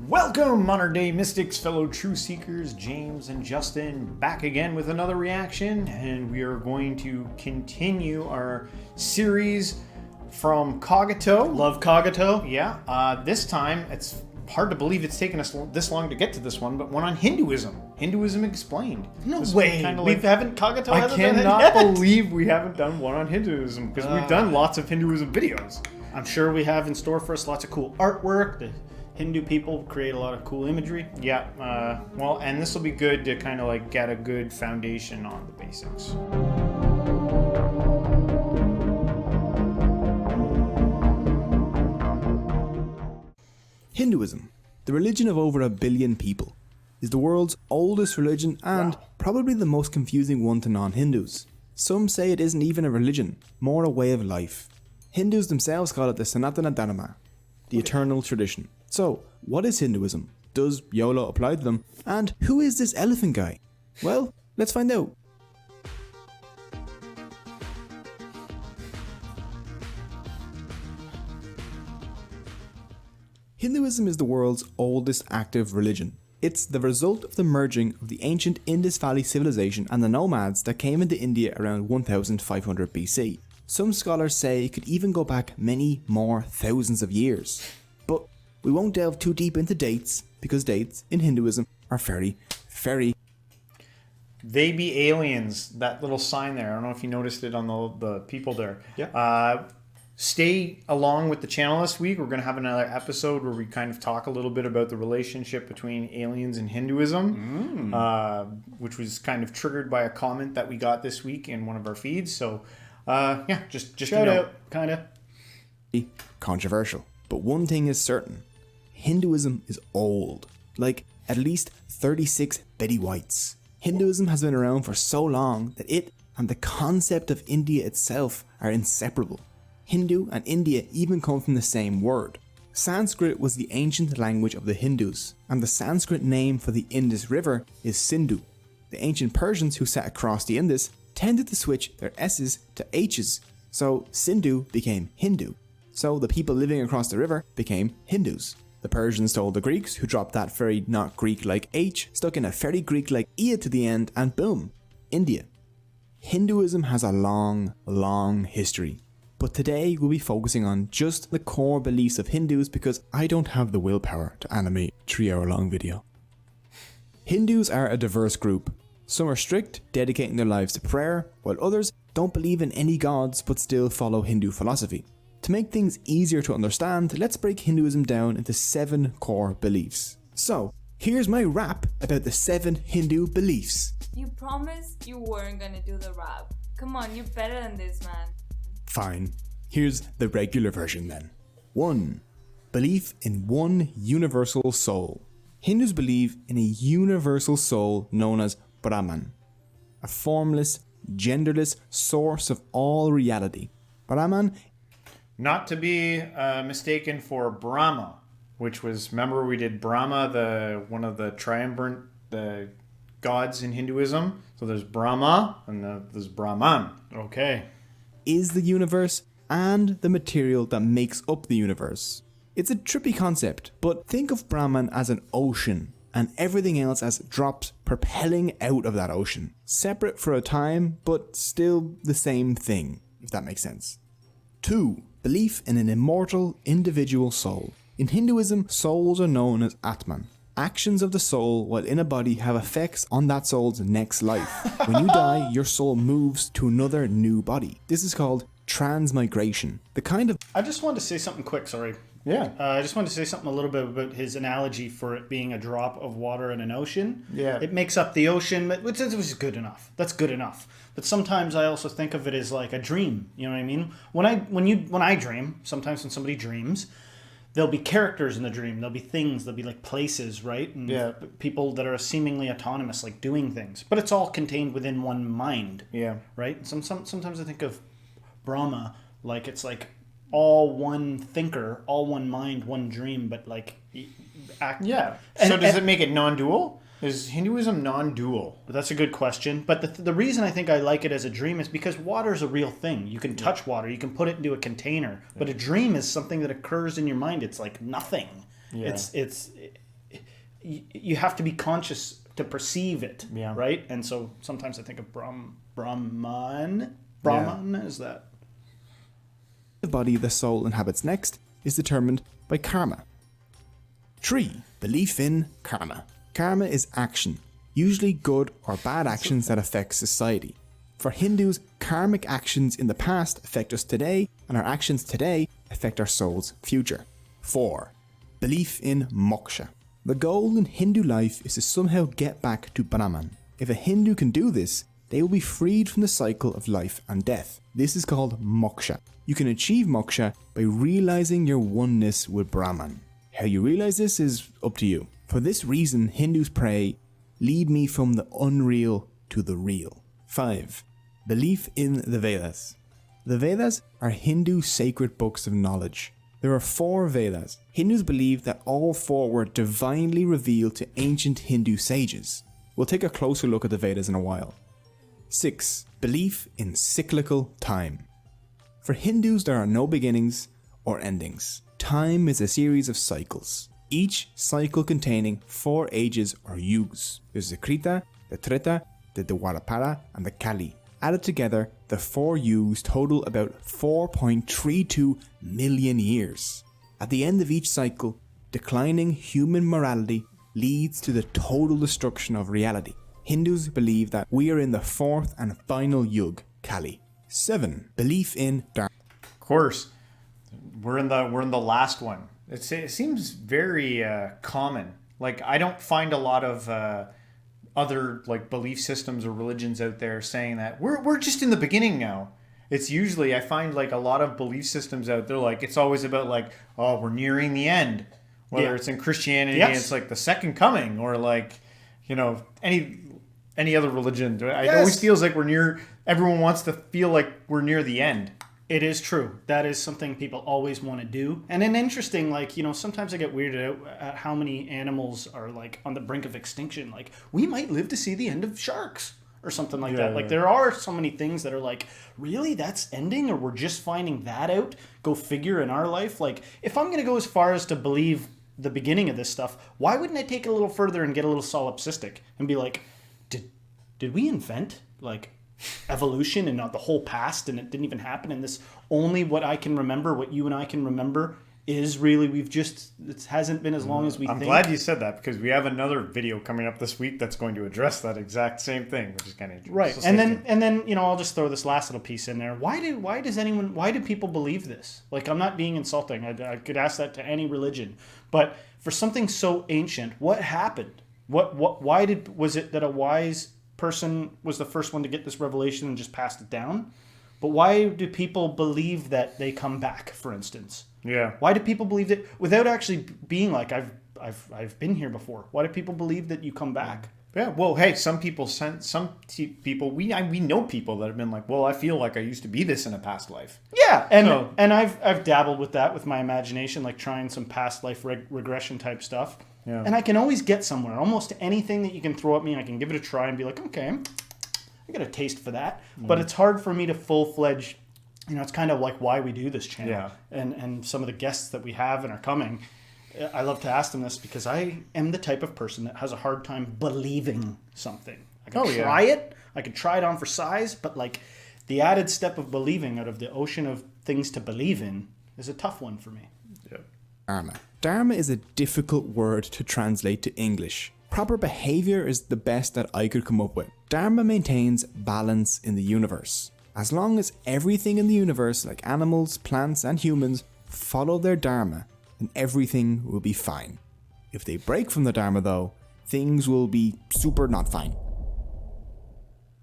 Welcome, modern day mystics, fellow truth seekers, James and Justin, back again with another reaction, and we are going to continue our series from Cogito. Love Cogito. Yeah, this time, it's hard to believe it's taken us this long to get to this one, but one on Hinduism. Hinduism Explained. No this way. We haven't Cogito I hasn't done it cannot yet. believe we haven't done one on Hinduism, because we've done lots of Hinduism videos. I'm sure we have in store for us lots of cool artwork. The Hindu people create a lot of cool imagery. Yeah, well, and this will be good to kind of like get a good foundation on the basics. Hinduism, the religion of over 1 billion people, is the world's oldest religion and probably the most confusing one to non-Hindus. Some say it isn't even a religion, more a way of life. Hindus themselves call it the Sanatana Dharma, the eternal tradition. So, what is Hinduism? Does YOLO apply to them? And who is this elephant guy? Well, let's find out. Hinduism is the world's oldest active religion. It's the result of the merging of the ancient Indus Valley civilization and the nomads that came into India around 1500 BC. Some scholars say it could even go back many more thousands of years. But we won't delve too deep into dates, because dates in Hinduism are very They be aliens, that little sign there. I don't know if you noticed it on the people there. Yeah. Stay along with the channel this week. We're going to have another episode where we kind of talk a little bit about the relationship between aliens and Hinduism, which was kind of triggered by a comment that we got this week in one of our feeds. So, yeah, just Shout out, kind of. controversial. But one thing is certain. Hinduism is old. Like, at least 36 Betty Whites. Hinduism has been around for so long that it and the concept of India itself are inseparable. Hindu and India even come from the same word. Sanskrit was the ancient language of the Hindus, and the Sanskrit name for the Indus River is Sindhu. The ancient Persians who sat across the Indus tended to switch their S's to H's, so Sindhu became Hindu. So the people living across the river became Hindus. The Persians told the Greeks, who dropped that very not Greek-like H, stuck in a very Greek-like E to the end, and boom, India. Hinduism has a long history. But today we'll be focusing on just the core beliefs of Hindus because I don't have the willpower to animate a 3-hour-long video. Hindus are a diverse group. Some are strict, dedicating their lives to prayer, while others don't believe in any gods but still follow Hindu philosophy. To make things easier to understand, let's break Hinduism down into 7 core beliefs. So, here's my rap about the 7 Hindu beliefs. You promised you weren't gonna do the rap. Come on, you're better than this, man. Fine, here's the regular version then. 1. Belief in one universal soul. Hindus believe in a universal soul known as Brahman, a formless, genderless source of all reality. Brahman, Not to be mistaken for Brahma, which was, remember we did Brahma, one of the triumvirate, the gods in Hinduism. So there's Brahma and there's Brahman. Okay. is the universe and the material that makes up the universe. It's a trippy concept, but think of Brahman as an ocean and everything else as drops propelling out of that ocean. Separate for a time, but still the same thing, if that makes sense. 2. Belief in an immortal individual soul. In Hinduism, souls are known as Atman. Actions of the soul while in a body have effects on that soul's next life. When you die, your soul moves to another new body. This is called transmigration. The kind of... I just wanted to say something quick, sorry. Yeah. I just wanted to say something a little bit about his analogy for it being a drop of water in an ocean. Yeah. It makes up the ocean, which is good enough. That's good enough. But sometimes I also think of it as like a dream. You know what I mean? When I dream, sometimes when somebody dreams, there'll be characters in the dream. There'll be things. There'll be like places, right? And people that are seemingly autonomous, like doing things. But it's all contained within one mind. Yeah. Right? Sometimes I think of Brahma like it's like all one thinker, all one mind, one dream, but like act. Yeah. So does it make it non-dual? Is Hinduism non-dual? But that's a good question. But the reason I think I like it as a dream is because water is a real thing. You can touch water. You can put it into a container. But a dream is something that occurs in your mind. It's like nothing. Yeah. It's you have to be conscious to perceive it, Yeah. right? And so sometimes I think of Brahman is that. The body the soul inhabits next is determined by karma. 3. Belief in karma. Karma is action, usually good or bad actions that affect society. For Hindus, karmic actions in the past affect us today, and our actions today affect our soul's future. 4. Belief in moksha. The goal in Hindu life is to somehow get back to Brahman. If a Hindu can do this, they will be freed from the cycle of life and death. This is called moksha. You can achieve moksha by realizing your oneness with Brahman. How you realize this is up to you. For this reason, Hindus pray, lead me from the unreal to the real. 5. Belief in the Vedas. The Vedas are Hindu sacred books of knowledge. There are 4 Vedas. Hindus believe that all 4 were divinely revealed to ancient Hindu sages. We'll take a closer look at the Vedas in a while. 6. Belief in cyclical time. For Hindus, there are no beginnings or endings. Time is a series of cycles, each cycle containing 4 ages or yugas. There's the Krita, the Treta, the Dwapara, and the Kali. Added together, the 4 yugas total about 4.32 million years. At the end of each cycle, declining human morality leads to the total destruction of reality. Hindus believe that we are in the 4th and final yug, Kali. 7. Belief in dharma. Of course, we're in the last one. It seems very common. Like, I don't find a lot of other like belief systems or religions out there saying that we're just in the beginning now. It's usually, I find like a lot of belief systems out there, like it's always about like, oh, we're nearing the end. Whether it's in Christianity, it's like the second coming, or like, you know, any other religion. It always feels like we're near. Everyone wants to feel like we're near the end. It is true. That is something people always want to do. And an interesting, like, you know, sometimes I get weirded out at how many animals are like on the brink of extinction. Like, we might live to see the end of sharks or something like that. Like, there are so many things that are like, really, that's ending, or we're just finding that out? Go figure in our life. Like, if I'm going to go as far as to believe the beginning of this stuff, why wouldn't I take it a little further and get a little solipsistic and be like, did we invent like evolution and not the whole past, and it didn't even happen, and this only what I can remember, what you and I can remember is really, it hasn't been as long as we think. I'm glad you said that, because we have another video coming up this week that's going to address that exact same thing, which is kind of interesting. Right. So and then you know, I'll just throw this last little piece in there. Why do people believe this? Like, I'm not being insulting. I could ask that to any religion, but for something so ancient, what happened? Was it that a wise person was the first one to get this revelation and just passed it down? But why do people believe that they come back, for instance? Yeah. Why do people believe that without actually being like, I've been here before? Why do people believe that you come back? Yeah. Well, hey, we know people that have been like, well, I feel like I used to be this in a past life. Yeah, and I've dabbled with that with my imagination, like trying some past life regression type stuff. Yeah. And I can always get somewhere. Almost anything that you can throw at me, I can give it a try and be like, okay, I got a taste for that. But it's hard for me to full-fledged, you know, it's kind of like why we do this channel. Yeah. And some of the guests that we have and are coming, I love to ask them this because I am the type of person that has a hard time believing something. I can try it. I can try it on for size, but like the added step of believing out of the ocean of things to believe in is a tough one for me. Yep. Dharma. Dharma is a difficult word to translate to English. Proper behavior is the best that I could come up with. Dharma maintains balance in the universe. As long as everything in the universe, like animals, plants, and humans, follow their dharma, then everything will be fine. If they break from the dharma, though, things will be super not fine.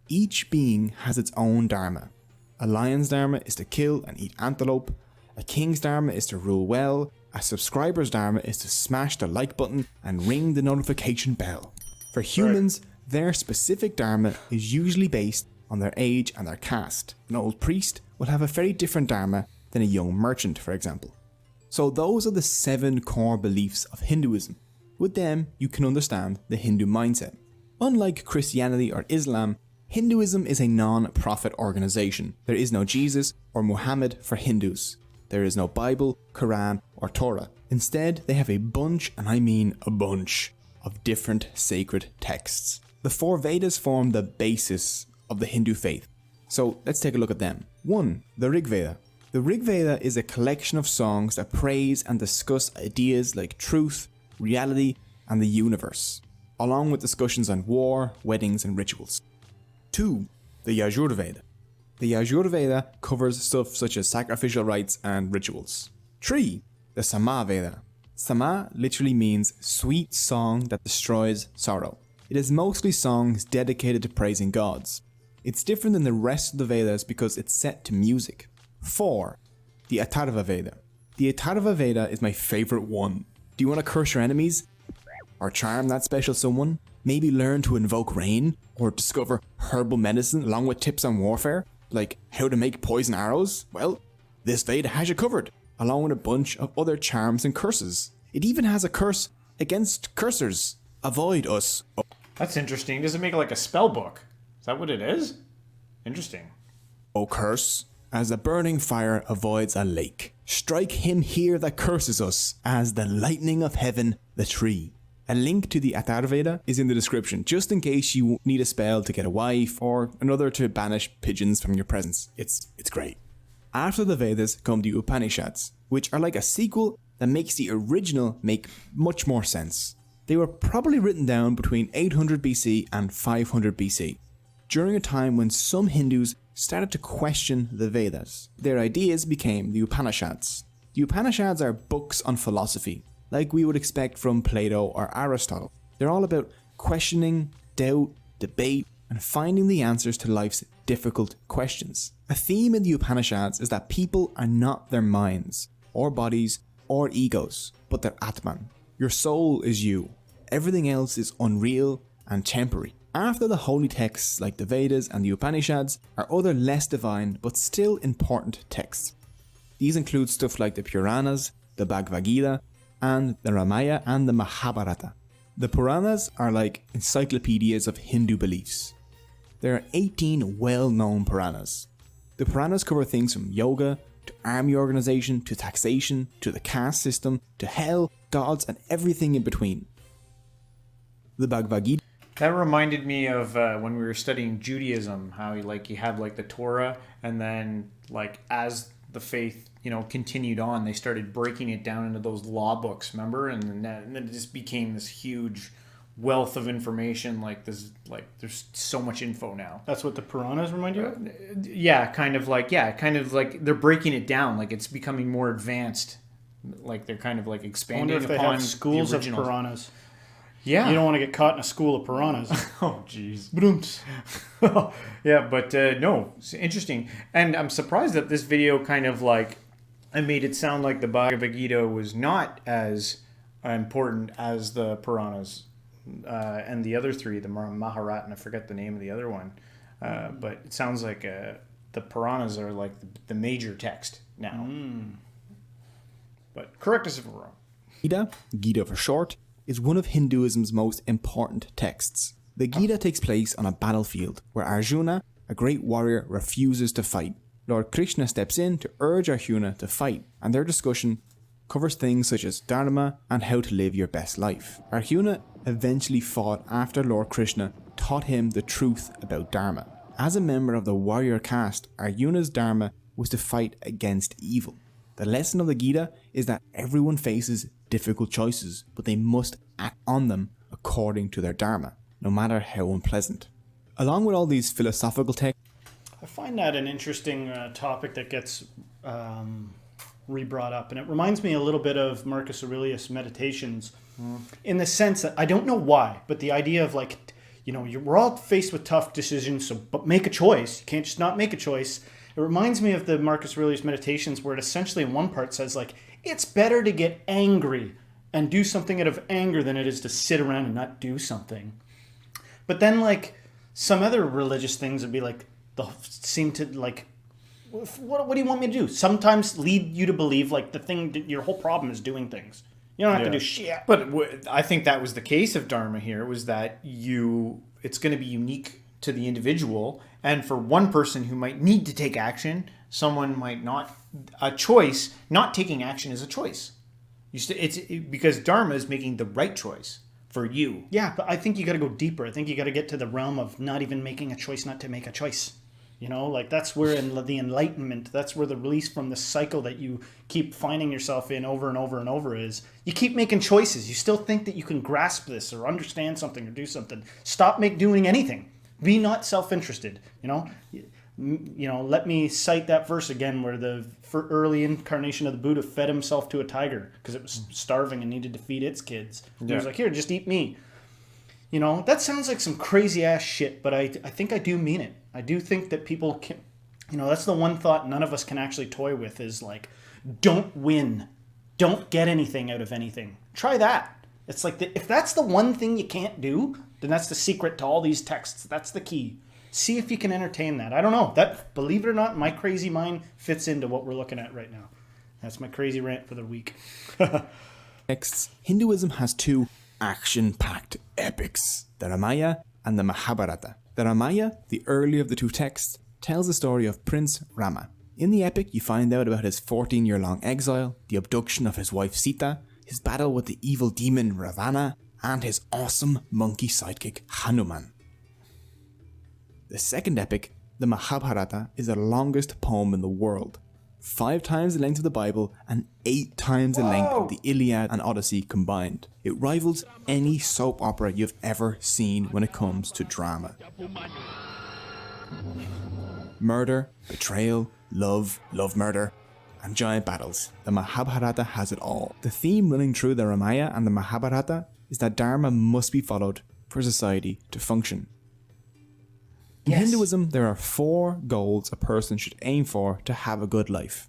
Each being has its own dharma. A lion's dharma is to kill and eat antelope. A king's dharma is to rule well. A subscriber's dharma is to smash the like button and ring the notification bell. For humans, their specific dharma is usually based on their age and their caste. An old priest will have a very different dharma than a young merchant, for example. So those are the 7 core beliefs of Hinduism. With them, you can understand the Hindu mindset. Unlike Christianity or Islam, Hinduism is a non-profit organization. There is no Jesus or Muhammad for Hindus. There is no Bible, Quran, or Torah. Instead, they have a bunch, and I mean a bunch, of different sacred texts. The 4 Vedas form the basis of the Hindu faith. So let's take a look at them. 1. The Rig Veda. The Rig Veda is a collection of songs that praise and discuss ideas like truth, reality, and the universe, along with discussions on war, weddings, and rituals. 2. The Yajur Veda. The Yajur Veda covers stuff such as sacrificial rites and rituals. 3. The Sama Veda. Sama literally means sweet song that destroys sorrow. It is mostly songs dedicated to praising gods. It's different than the rest of the Vedas because it's set to music. 4. The Atharva Veda. The Atharva Veda is my favorite one. Do you want to curse your enemies? Or charm that special someone? Maybe learn to invoke rain? Or discover herbal medicine along with tips on warfare? Like how to make poison arrows? Well, this Veda has you covered, along with a bunch of other charms and curses. It even has a curse against cursors. Avoid us. That's interesting. Does it make it like a spell book? Is that what it is? Interesting. O curse, as a burning fire avoids a lake. Strike him here that curses us, as the lightning of heaven, the tree. A link to the Atharva Veda is in the description, just in case you need a spell to get a wife, or another to banish pigeons from your presence. It's great. After the Vedas come the Upanishads, which are like a sequel that makes the original make much more sense. They were probably written down between 800 BC and 500 BC, during a time when some Hindus started to question the Vedas. Their ideas became the Upanishads. The Upanishads are books on philosophy, like we would expect from Plato or Aristotle. They're all about questioning, doubt, debate, and finding the answers to life's difficult questions. A theme in the Upanishads is that people are not their minds, or bodies, or egos, but their Atman. Your soul is you. Everything else is unreal and temporary. After the holy texts like the Vedas and the Upanishads are other less divine but still important texts. These include stuff like the Puranas, the Bhagavad Gita, and the Ramayana and the Mahabharata. The Puranas are like encyclopedias of Hindu beliefs. There are 18 well-known Puranas. The Puranas cover things from yoga, to army organization, to taxation, to the caste system, to hell, gods, and everything in between. The Bhagavad Gita. That reminded me of when we were studying Judaism, how you had like the Torah, and then like as the faith continued on, they started breaking it down into those law books, remember? And then it just became this huge wealth of information. There's so much info now. That's what the Puranas remind you of? Yeah, kind of like they're breaking it down, like it's becoming more advanced. Like they're kind of like expanding I wonder if they upon have schools the of originals. Puranas. Yeah. You don't want to get caught in a school of Puranas. Oh, jeez. Yeah, but no, it's interesting. And I'm surprised that this video kind of I made it sound like the Bhagavad Gita was not as important as the Puranas and the other three, the Mahabharata, and I forget the name of the other one. But it sounds like the Puranas are like the major text now. But correct us if we're wrong. Gita for short, is one of Hinduism's most important texts. The Gita takes place on a battlefield where Arjuna, a great warrior, refuses to fight. Lord Krishna steps in to urge Arjuna to fight, and their discussion covers things such as dharma and how to live your best life. Arjuna eventually fought after Lord Krishna taught him the truth about dharma. As a member of the warrior caste, Arjuna's dharma was to fight against evil. The lesson of the Gita is that everyone faces difficult choices, but they must act on them according to their dharma, no matter how unpleasant. Along with all these philosophical texts, I find that an interesting topic that gets re-brought up, and it reminds me a little bit of Marcus Aurelius' Meditations, in the sense that I don't know why, but the idea of we're all faced with tough decisions, but make a choice. You can't just not make a choice. It reminds me of the Marcus Aurelius Meditations, where it essentially in one part says it's better to get angry and do something out of anger than it is to sit around and not do something. But then some other religious things would be what do you want me to do? Sometimes lead you to believe the thing, your whole problem is doing things. You don't have to do shit. But I think that was the case of Dharma here, was that it's going to be unique to the individual. And for one person who might need to take action, someone might not. A choice, not taking action is a choice. It's because Dharma is making the right choice for you. Yeah, but I think you got to go deeper. I think you got to get to the realm of not even making a choice not to make a choice. You know, like that's where in the enlightenment, that's where the release from the cycle that you keep finding yourself in over and over and over is you keep making choices. You still think that you can grasp this or understand something or do something. Stop doing anything. Be not self-interested. Let me cite that verse again where the early incarnation of the Buddha fed himself to a tiger because it was starving and needed to feed its kids. Yeah. He was like, here, just eat me. You know, that sounds like some crazy ass shit, but I think I do mean it. I do think that people can, that's the one thought none of us can actually toy with is like, don't win. Don't get anything out of anything. Try that. It's like, if that's the one thing you can't do, then that's the secret to all these texts. That's the key. See if you can entertain that. I don't know. That, believe it or not, my crazy mind fits into what we're looking at right now. That's my crazy rant for the week. Texts. Hinduism has two action-packed epics, the Ramayana and the Mahabharata. The Ramayana, the earlier of the two texts, tells the story of Prince Rama. In the epic, you find out about his 14-year-long exile, the abduction of his wife Sita, his battle with the evil demon Ravana, and his awesome monkey sidekick Hanuman. The second epic, the Mahabharata, is the longest poem in the world. 5 times the length of the Bible and 8 times the length of the Iliad and Odyssey combined. It rivals any soap opera you've ever seen when it comes to drama. Murder, betrayal, love, murder, and giant battles. The Mahabharata has it all. The theme running through the Ramayana and the Mahabharata is that dharma must be followed for society to function. In Hinduism, there are 4 goals a person should aim for to have a good life.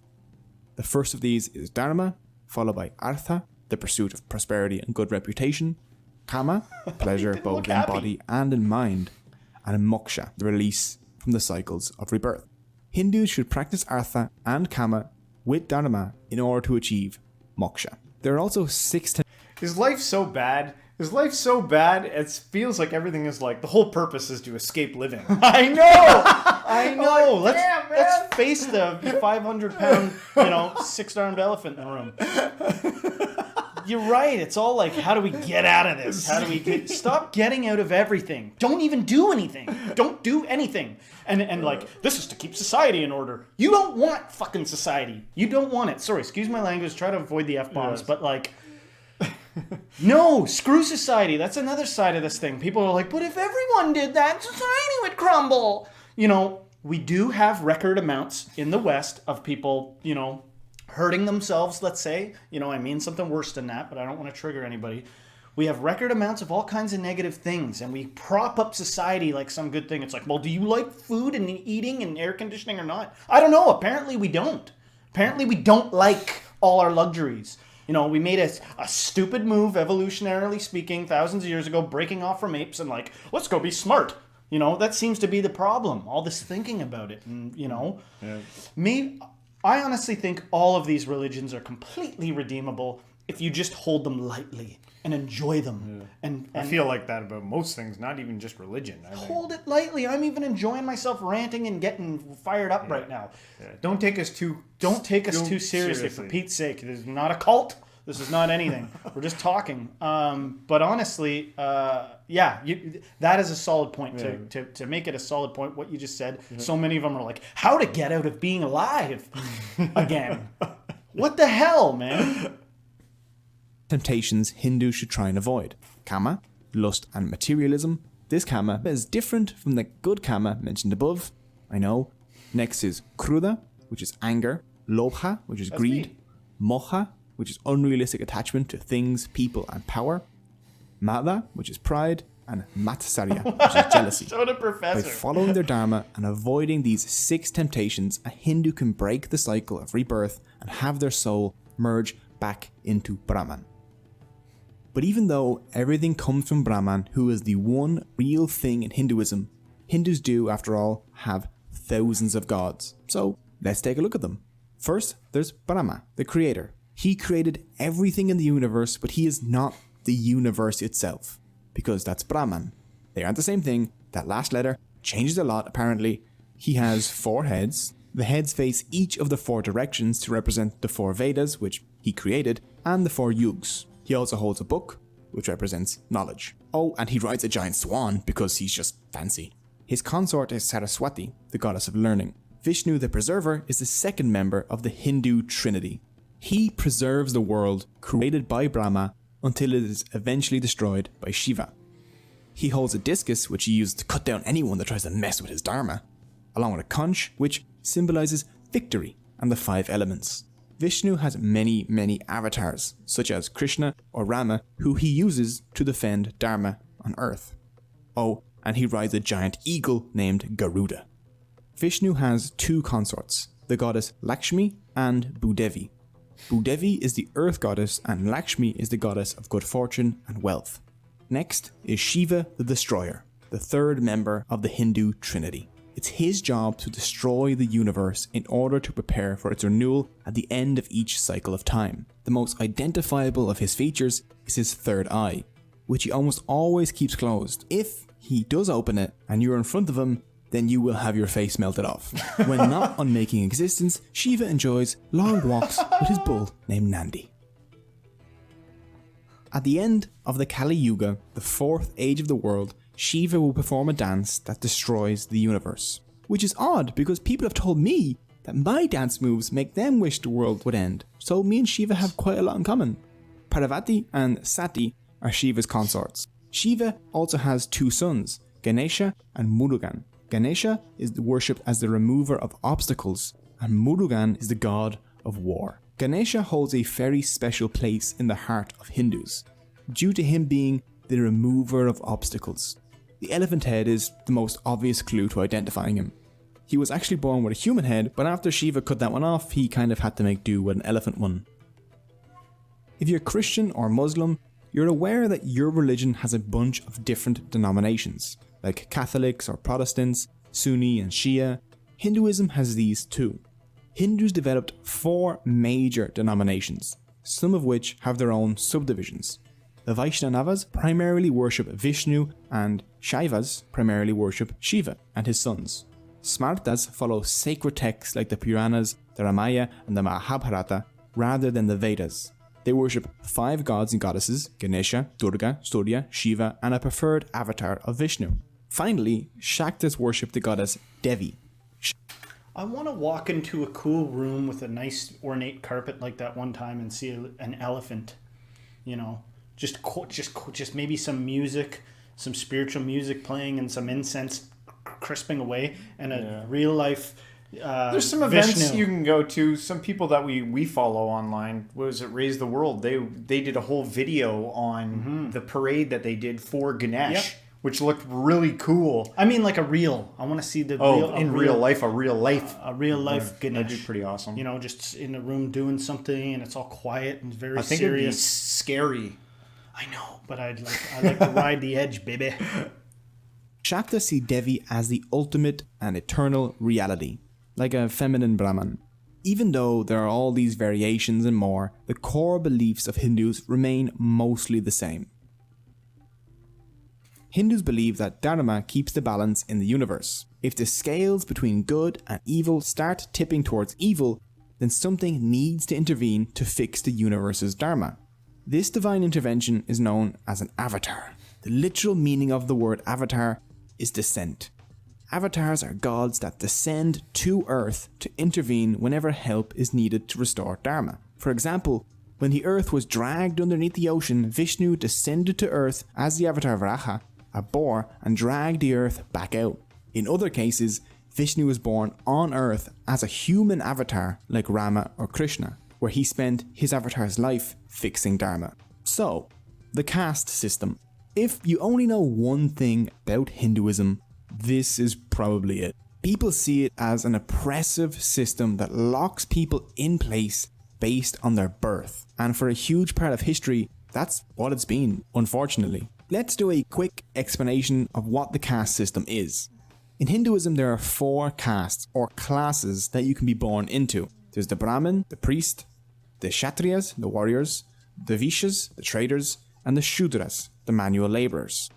The first of these is dharma, followed by artha, the pursuit of prosperity and good reputation, kama, pleasure both in body and in mind, and moksha, the release from the cycles of rebirth. Hindus should practice artha and kama with dharma in order to achieve moksha. There are also 6 Is life so bad? Is life so bad? It feels like everything is like the whole purpose is to escape living. I know. Like, let's face the 500-pound, 6-armed elephant in the room. You're right. It's all like, how do we get out of this? How do we stop getting out of everything? Don't even do anything. Don't do anything. And like, this is to keep society in order. You don't want fucking society. You don't want it. Sorry, excuse my language. Try to avoid the F-bombs, but like. No, screw society. That's another side of this thing. People are like, but if everyone did that, society would crumble. We do have record amounts in the West of people, hurting themselves, let's say. I mean something worse than that, but I don't want to trigger anybody. We have record amounts of all kinds of negative things, and we prop up society like some good thing. It's like, well, do you like food and eating and air conditioning or not? I don't know. Apparently we don't. Apparently we don't like all our luxuries. We made a stupid move, evolutionarily speaking, thousands of years ago, breaking off from apes and like, let's go be smart. That seems to be the problem. All this thinking about it. And, I honestly think all of these religions are completely redeemable if you just hold them lightly and enjoy them. Yeah. And I feel like that about most things, not even just religion. Hold it lightly. I'm even enjoying myself ranting and getting fired up right now. Yeah. Don't take us too seriously, for Pete's sake. This is not a cult. This is not anything. We're just talking. But honestly, that is a solid point. Yeah. To make it a solid point, what you just said, so many of them are like, how to get out of being alive again. What the hell, man? Temptations Hindus should try and avoid. Kama, lust and materialism. This kama is different from the good kama mentioned above. I know. Next is kruda, which is anger. Lobha, which is greed. Moha, which is unrealistic attachment to things, people, and power. Mada, which is pride. And matsarya, which is jealousy. So the professor. By following their dharma and avoiding these 6 temptations, a Hindu can break the cycle of rebirth and have their soul merge back into Brahman. But even though everything comes from Brahman, who is the one real thing in Hinduism, Hindus do, after all, have thousands of gods. So let's take a look at them. First, there's Brahma, the creator. He created everything in the universe, but he is not the universe itself, because that's Brahman. They aren't the same thing. That last letter changes a lot, apparently. He has 4 heads. The heads face each of the 4 directions to represent the 4 Vedas, which he created, and the 4 yugas. He also holds a book, which represents knowledge. Oh, and he rides a giant swan because he's just fancy. His consort is Saraswati, the goddess of learning. Vishnu the Preserver is the second member of the Hindu Trinity. He preserves the world created by Brahma until it is eventually destroyed by Shiva. He holds a discus which he uses to cut down anyone that tries to mess with his dharma, along with a conch which symbolizes victory and the 5 elements. Vishnu has many avatars, such as Krishna or Rama, who he uses to defend dharma on earth. Oh, and he rides a giant eagle named Garuda. Vishnu has 2 consorts, the goddess Lakshmi and Bhudevi. Bhudevi is the earth goddess and Lakshmi is the goddess of good fortune and wealth. Next is Shiva the Destroyer, the 3rd member of the Hindu Trinity. It's his job to destroy the universe in order to prepare for its renewal at the end of each cycle of time. The most identifiable of his features is his 3rd eye, which he almost always keeps closed. If he does open it and you're in front of him, then you will have your face melted off. When not on making existence, Shiva enjoys long walks with his bull named Nandi. At the end of the Kali Yuga, the 4th age of the world, Shiva will perform a dance that destroys the universe. Which is odd because people have told me that my dance moves make them wish the world would end. So me and Shiva have quite a lot in common. Parvati and Sati are Shiva's consorts. Shiva also has 2 sons, Ganesha and Murugan. Ganesha is worshipped as the remover of obstacles, and Murugan is the god of war. Ganesha holds a very special place in the heart of Hindus, due to him being the remover of obstacles. The elephant head is the most obvious clue to identifying him. He was actually born with a human head, but after Shiva cut that one off, he kind of had to make do with an elephant one. If you're Christian or Muslim, you're aware that your religion has a bunch of different denominations, like Catholics or Protestants, Sunni and Shia. Hinduism has these too. Hindus developed 4 major denominations, some of which have their own subdivisions. The Vaishnavas primarily worship Vishnu and Shaivas primarily worship Shiva and his sons. Smartas follow sacred texts like the Puranas, the Ramayana and the Mahabharata rather than the Vedas. They worship 5 gods and goddesses, Ganesha, Durga, Surya, Shiva and a preferred avatar of Vishnu. Finally, Shaktas worship the goddess Devi. I want to walk into a cool room with a nice ornate carpet like that one time and see an elephant, you know. Just maybe some music, some spiritual music playing and some incense crisping away and a real life there's some events you can go to. Some people that we follow online, what was it, Raise the World, they did a whole video on the parade that they did for Ganesh, which looked really cool. I mean, like I want to see the real life Ganesh. That'd be pretty awesome. You know, just in a room doing something and it's all quiet and very serious. I think it'd be scary. I know, but I like to ride the edge, baby. Shaktas see Devi as the ultimate and eternal reality, like a feminine Brahman. Even though there are all these variations and more, the core beliefs of Hindus remain mostly the same. Hindus believe that dharma keeps the balance in the universe. If the scales between good and evil start tipping towards evil, then something needs to intervene to fix the universe's dharma. This divine intervention is known as an avatar. The literal meaning of the word avatar is descent. Avatars are gods that descend to Earth to intervene whenever help is needed to restore dharma. For example, when the Earth was dragged underneath the ocean, Vishnu descended to Earth as the avatar Varaha, a boar, and dragged the Earth back out. In other cases, Vishnu was born on Earth as a human avatar like Rama or Krishna, where he spent his avatar's life fixing dharma. So, the caste system. If you only know one thing about Hinduism, this is probably it. People see it as an oppressive system that locks people in place based on their birth. And for a huge part of history, that's what it's been, unfortunately. Let's do a quick explanation of what the caste system is. In Hinduism, there are 4 castes or classes that you can be born into. There's the Brahmin, the priest, the Kshatriyas, the warriors, the Vaishyas, the traders, and the Shudras, the manual laborers.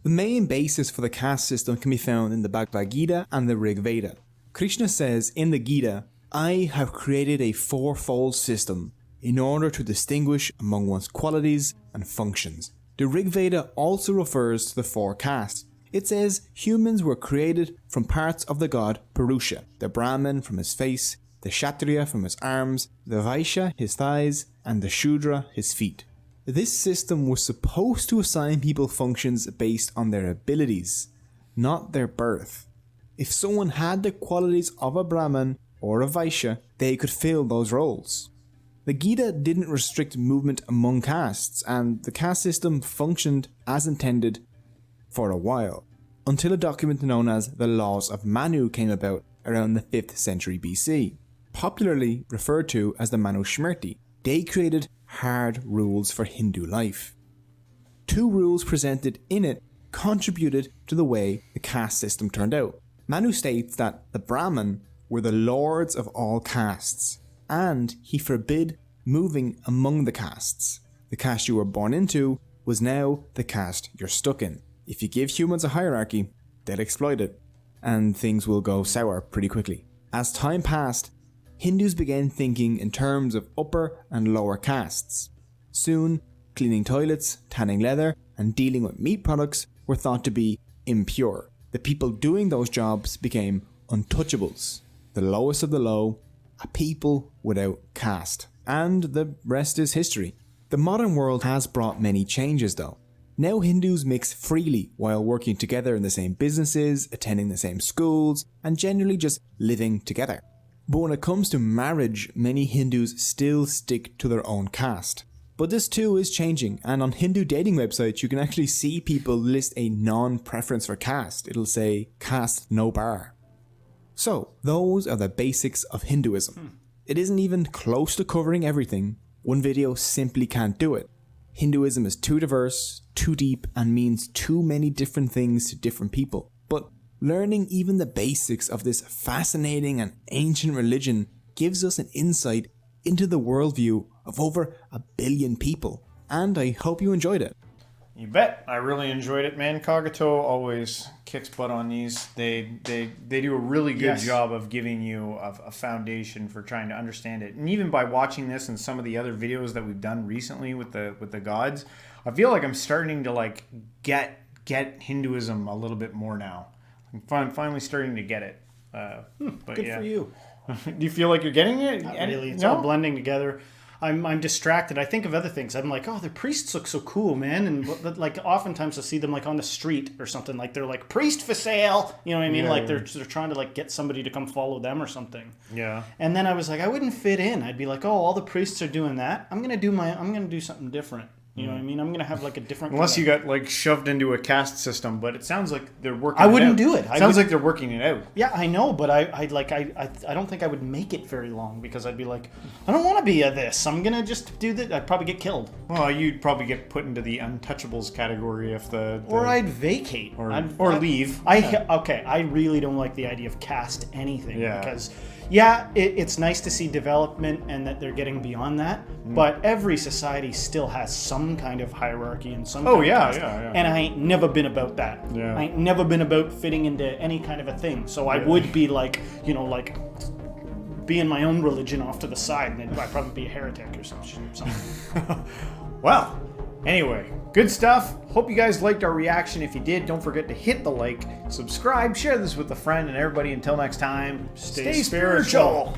The main basis for the caste system can be found in the Bhagavad Gita and the Rig Veda. Krishna says in the Gita, "I have created a 4-fold system in order to distinguish among one's qualities and functions. The Rig Veda also refers to the 4 castes. It says humans were created from parts of the god Purusha, the Brahman from his face, the Kshatriya from his arms, the Vaishya his thighs, and the Shudra his feet. This system was supposed to assign people functions based on their abilities, not their birth. If someone had the qualities of a Brahman or a Vaishya, they could fill those roles. The Gita didn't restrict movement among castes, and the caste system functioned as intended for a while, until a document known as the Laws of Manu came about around the 5th century BC, popularly referred to as the Manusmriti. They created hard rules for Hindu life. 2 rules presented in it contributed to the way the caste system turned out. Manu states that the Brahman were the lords of all castes, and he forbid moving among the castes. The caste you were born into was now the caste you're stuck in. If you give humans a hierarchy, they'll exploit it, and things will go sour pretty quickly. As time passed, Hindus began thinking in terms of upper and lower castes. Soon, cleaning toilets, tanning leather, and dealing with meat products were thought to be impure. The people doing those jobs became untouchables, the lowest of the low, a people without caste. And the rest is history. The modern world has brought many changes though. Now Hindus mix freely while working together in the same businesses, attending the same schools, and generally just living together. But when it comes to marriage, many Hindus still stick to their own caste. But this too is changing, and on Hindu dating websites you can actually see people list a non-preference for caste. It'll say, caste no bar. So, those are the basics of Hinduism. It isn't even close to covering everything. One video simply can't do it. Hinduism is too diverse, too deep, and means too many different things to different people. But learning even the basics of this fascinating and ancient religion gives us an insight into the worldview of over 1 billion people. And I hope you enjoyed it. You bet. I really enjoyed it, man. Cogito always kicks butt on these. They do a really good job of giving you a foundation for trying to understand it. And even by watching this and some of the other videos that we've done recently with the gods, I feel like I'm starting to like get Hinduism a little bit more now. I'm finally starting to get it. But Good for you. Do you feel like you're getting it? Not really. It's all blending together. I'm distracted. I think of other things. I'm like, oh, the priests look so cool, man. And like oftentimes I see them like on the street or something. Like they're like priest for sale. You know what I mean? Yeah. Like they're trying to like get somebody to come follow them or something. Yeah. And then I was like, I wouldn't fit in. I'd be like, oh, all the priests are doing that. I'm gonna do something different. You know what I mean? I'm gonna have like a different. Unless you got like shoved into a caste system, but it sounds like they're working. I it wouldn't out. do it. Sounds like they're working it out. Yeah, I know, but I don't think I would make it very long because I'd be like, I don't want to be a this. I'm gonna just do that. I'd probably get killed. Well, you'd probably get put into the untouchables category if or I'd vacate or leave. I really don't like the idea of caste anything because. Yeah, it's nice to see development and that they're getting beyond that, but every society still has some kind of hierarchy and some kind of caste, and I ain't never been about that. Yeah. I ain't never been about fitting into any kind of a thing, so I would be like, you know, like being my own religion off to the side, and I'd probably be a heretic or something. Well, anyway, good stuff. Hope you guys liked our reaction. If you did, don't forget to hit the like, subscribe, share this with a friend, and everybody until next time, stay spiritual.